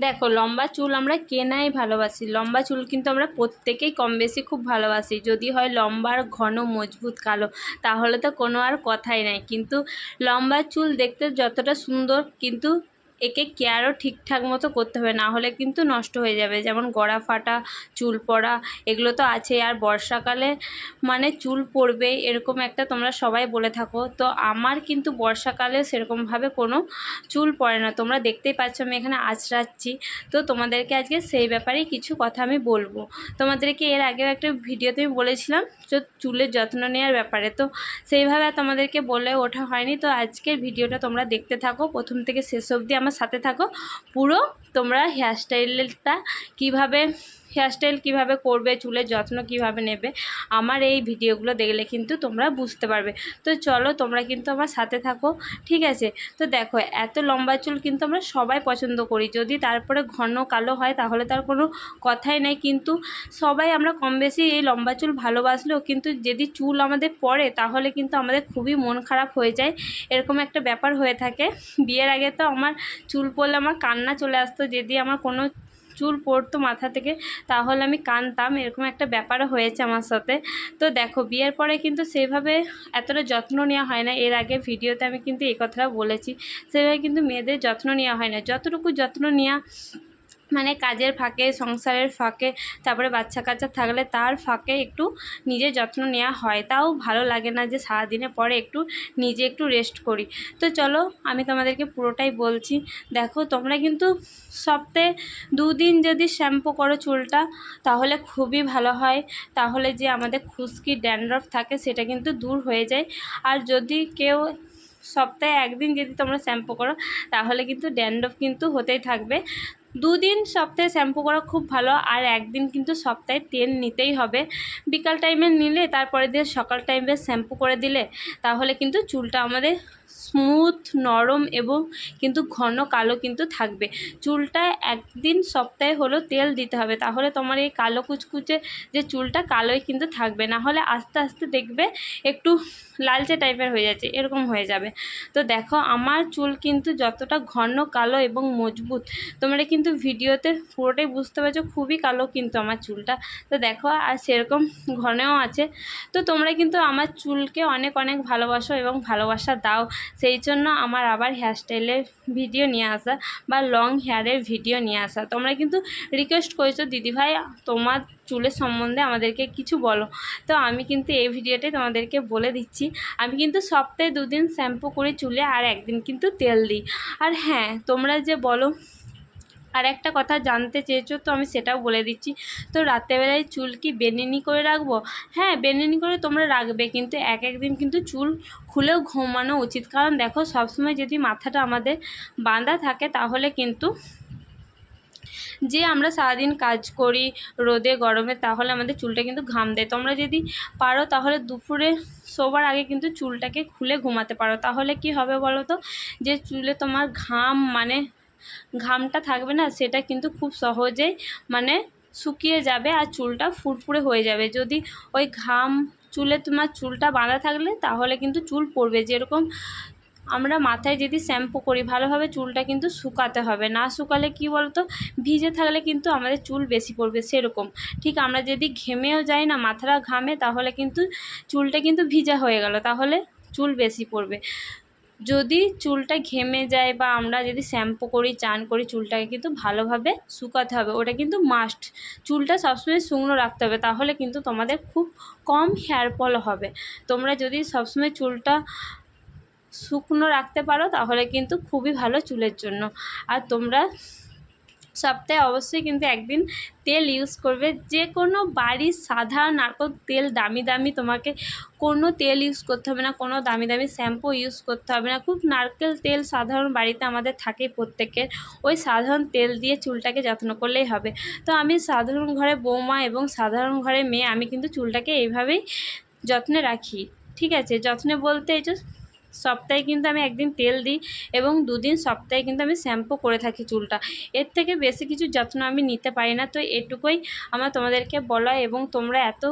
দেখো, লম্বা চুল আমরা কে নাই ভালোবাসি। লম্বা চুল কিন্তু আমরা প্রত্যেকেই কম বেশি খুব ভালোবাসি। যদি হয় লম্বা আর ঘন মজবুত কালো, তাহলে তো কোনো আর কথাই নাই। কিন্তু লম্বা চুল দেখতে যতটা সুন্দর, কিন্তু একে কেয়ারও ঠিকঠাক মতো করতে হবে, না হলে কিন্তু নষ্ট হয়ে যাবে। যেমন গড়া ফাটা, চুল পড়া, এগুলো তো আছেই। আর বর্ষাকালে মানে চুল পড়বে এরকম একটা তোমরা সবাই বলে থাকো। তো আমার কিন্তু বর্ষাকালে সেরকমভাবে কোনো চুল পড়ে না। তোমরা দেখতেই পাচ্ছ আমি এখানে আঁচড়াচ্ছি। তো তোমাদেরকে আজকে সেই ব্যাপারেই কিছু কথা আমি বলবো। তোমাদেরকে এর আগেও একটা ভিডিওতে আমি বলেছিলাম যে চুলের যত্ন নেওয়ার ব্যাপারে, তো সেইভাবে তোমাদেরকে বলে ওঠা হয়নি। তো আজকের ভিডিওটা তোমরা দেখতে থাকো, প্রথম থেকে শেষ অবধি আমার সাথে থাকো। পুরো তোমরা হেয়ারস্টাইল কীভাবে করবে, চুলের যত্ন কীভাবে নেবে, আমার এই ভিডিওগুলো দেখলে কিন্তু তোমরা বুঝতে পারবে। তো চলো, তোমরা কিন্তু আমার সাথে থাকো, ঠিক আছে? তো দেখো, এত লম্বা চুল কিন্তু আমরা সবাই পছন্দ করি। যদি তারপরে ঘন কালো হয় তাহলে তার কোনো কথাই নেই। কিন্তু সবাই আমরা কম বেশি এই লম্বা চুল ভালোবাসলেও কিন্তু যদি চুল আমাদের পড়ে তাহলে কিন্তু আমাদের খুবই মন খারাপ হয়ে যায়। এরকম একটা ব্যাপার হয়ে থাকে। বিয়ের আগে তো আমার চুল পড়লে আমার কান্না চলে আসতো। যদি আমার কোনো চুল পড়তো মাথা থেকে তাহলে আমি কাঁদতাম, এরকম একটা ব্যাপারও হয়েছে আমার সাথে। তো দেখো, বিয়ের পরে কিন্তু সেইভাবে এতটা যত্ন নেওয়া হয় না। এর আগে ভিডিওতে আমি কিন্তু এই কথাটা বলেছি, সেভাবে কিন্তু মেয়েদের যত্ন নেওয়া হয় না। যতটুকু যত্ন নেওয়া মানে কাজের ফাঁকে, সংসারের ফাঁকে, তারপরে বাচ্চা কাচ্চা থাকলে তার ফাঁকে একটু নিজের যত্ন নেওয়া হয়। তাও ভালো লাগে না যে সারাদিনের পরে নিজে একটু রেস্ট করি। তো চলো, আমি তোমাদেরকে পুরোটাই বলছি। দেখো, তোমরা কিন্তু সপ্তাহে 2 দিন যদি শ্যাম্পু করো চুলটা তাহলে খুবই ভালো হয়। তাহলে যে আমাদের খুশকি ড্যান্ড্রফ থাকে সেটা কিন্তু দূর হয়ে যায়। আর যদি কেউ সপ্তাহে 1 দিন যদি তোমরা শ্যাম্পু করো তাহলে কিন্তু ড্যান্ড্রফ কিন্তু হতেই থাকবে। 2 দিন সপ্তাহে শ্যাম্পু করা খুব ভালো। আর 1 দিন কিন্তু সপ্তাহে তেল নিতেই হবে। বিকাল টাইমে নিলে তারপরে দিয়ে সকাল টাইমে শ্যাম্পু করে দিলে তাহলে কিন্তু চুলটা আমাদের স্মুথ, নরম এবং কিন্তু ঘন কালো কিন্তু থাকবে। চুলটা 1 দিন সপ্তাহে হলেও তেল দিতে হবে, তাহলে তোমার এই কালো কুচকুচে যে চুলটা কালোই কিন্তু থাকবে। না হলে আস্তে আস্তে দেখবে একটু লালচে টাইপের হয়ে যাচ্ছে, এরকম হয়ে যাবে। তো দেখো, আমার চুল কিন্তু যতটা ঘন কালো এবং মজবুত, তোমরা কিন্তু ভিডিওতে পুরোটাই বুঝতে পারছো, খুবই কালো কিন্তু আমার চুলটা। তো দেখো, আর সেরকম ঘনেও আছে। তো তোমরা কিন্তু আমার চুলকে অনেক অনেক ভালোবাসো এবং ভালোবাসা দাও। সেই জন্য আমার আবার হেয়ারস্টাইলের ভিডিও নিয়ে আসা বা লং হেয়ারের ভিডিও নিয়ে আসা। তোমরা কিন্তু রিকোয়েস্ট করেছো, দিদিভাই তোমার চুলের সম্বন্ধে আমাদেরকে কিছু বলো। তো আমি কিন্তু এই ভিডিওটাই তোমাদেরকে বলে দিচ্ছি। আমি কিন্তু সপ্তাহে 2 দিন শ্যাম্পু করি চুলে, আর 1 দিন কিন্তু তেল দিই। আর হ্যাঁ, তোমরা যে বলো আর একটা কথা জানতে চেয়েছো, তো আমি সেটাও বলে দিচ্ছি। তো রাত্রেবেলায় চুল কি বেনুনি করে রাখবো? হ্যাঁ, বেনুনি করে তোমরা রাখবে, কিন্তু এক দিন কিন্তু চুল খুলেও ঘুমানো উচিত। কারণ দেখো, সবসময় যদি মাথাটা আমাদের বাঁধা থাকে তাহলে কিন্তু যে আমরা সারাদিন কাজ করি রোদে গরমে, তাহলে আমাদের চুলটা কিন্তু ঘাম দেয়। তোমরা যদি পারো তাহলে দুপুরে শোবার আগে কিন্তু চুলটাকে খুলে ঘুমাতে পারো। তাহলে কি হবে বলো তো, যে চুলে তোমার ঘামটা থাকবে না, সেটা কিন্তু খুব সহজেই মানে শুকিয়ে যাবে আর চুলটা ফুরফুরে হয়ে যাবে। যদি ওই চুলে তোমার চুলটা বাঁধা থাকলে তাহলে কিন্তু চুল পড়বে। যেরকম আমরা মাথায় যদি শ্যাম্পু করি ভালোভাবে চুলটা কিন্তু শুকাতে হবে, না শুকালে কি বলতো, ভিজে থাকলে কিন্তু আমাদের চুল বেশি পড়বে। সেরকম ঠিক আমরা যদি ঘেমেও যাই না, মাথাটা ঘামে, তাহলে কিন্তু চুলটা কিন্তু ভিজা হয়ে গেল, তাহলে চুল বেশি পড়বে। যদি চুলটা ঘেমে যায় বা আমরা যদি শ্যাম্পু করি, চান করি, চুলটাকে কিন্তু ভালোভাবে শুকাতে হবে, ওটা কিন্তু মাস্ট। চুলটা সবসময় শুকনো রাখতে হবে, তাহলে কিন্তু তোমাদের খুব কম হেয়ার ফল হবে। তোমরা যদি সবসময় চুলটা শুকনো রাখতে পারো তাহলে কিন্তু খুবই ভালো চুলের জন্য। আর তোমরা সপ্তাহে অবশ্যই কিন্তু 1 দিন তেল ইউজ করবে। যে কোনো বাড়ির সাধারণ নারকেল তেল, দামি দামি তোমাকে কোনো তেল ইউজ করতে হবে না, কোনো দামি দামি শ্যাম্পু ইউজ করতে হবে না। খুব নারকেল তেল সাধারণ বাড়িতে আমাদের থাকে প্রত্যেকের, ওই সাধারণ তেল দিয়ে চুলটাকে যত্ন করলেই হবে। তো আমি সাধারণ ঘরে বৌমা এবং সাধারণ ঘরে মেয়ে, আমি কিন্তু চুলটাকে এইভাবেই যত্নে রাখি, ঠিক আছে? যত্নে বলতে এই যে সপ্তাহে কিন্তু আমি একদিন তেল দিই এবং 2 দিন সপ্তাহে কিন্তু আমি শ্যাম্পু করে থাকি চুলটা। এর থেকে বেশি কিছু যত্ন আমি নিতে পারি না। তো এটুকুই আমার তোমাদেরকে বলা, এবং তোমরা এত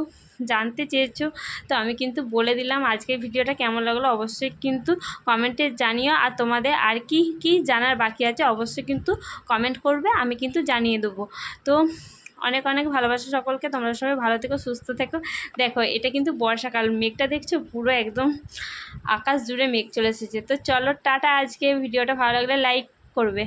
জানতে চেয়েছো তো আমি কিন্তু বলে দিলাম। আজকের ভিডিওটা কেমন লাগলো অবশ্যই কিন্তু কমেন্টে জানিও, আর তোমাদের আর কি কি জানার বাকি আছে অবশ্যই কিন্তু কমেন্ট করবে, আমি কিন্তু জানিয়ে দেবো। তো অনেক অনেক ভালোবাসা সকলকে, তোমরা সবাই ভালো থেকো, সুস্থ থেকো। দেখো এটা কিন্তু বর্ষাকাল, মেঘটা দেখছো পুরো একদম আকাশ জুড়ে মেঘ চলে এসেছে। তো চলো টাটা, আজকে ভিডিওটা ভালো লাগলে লাইক করবে।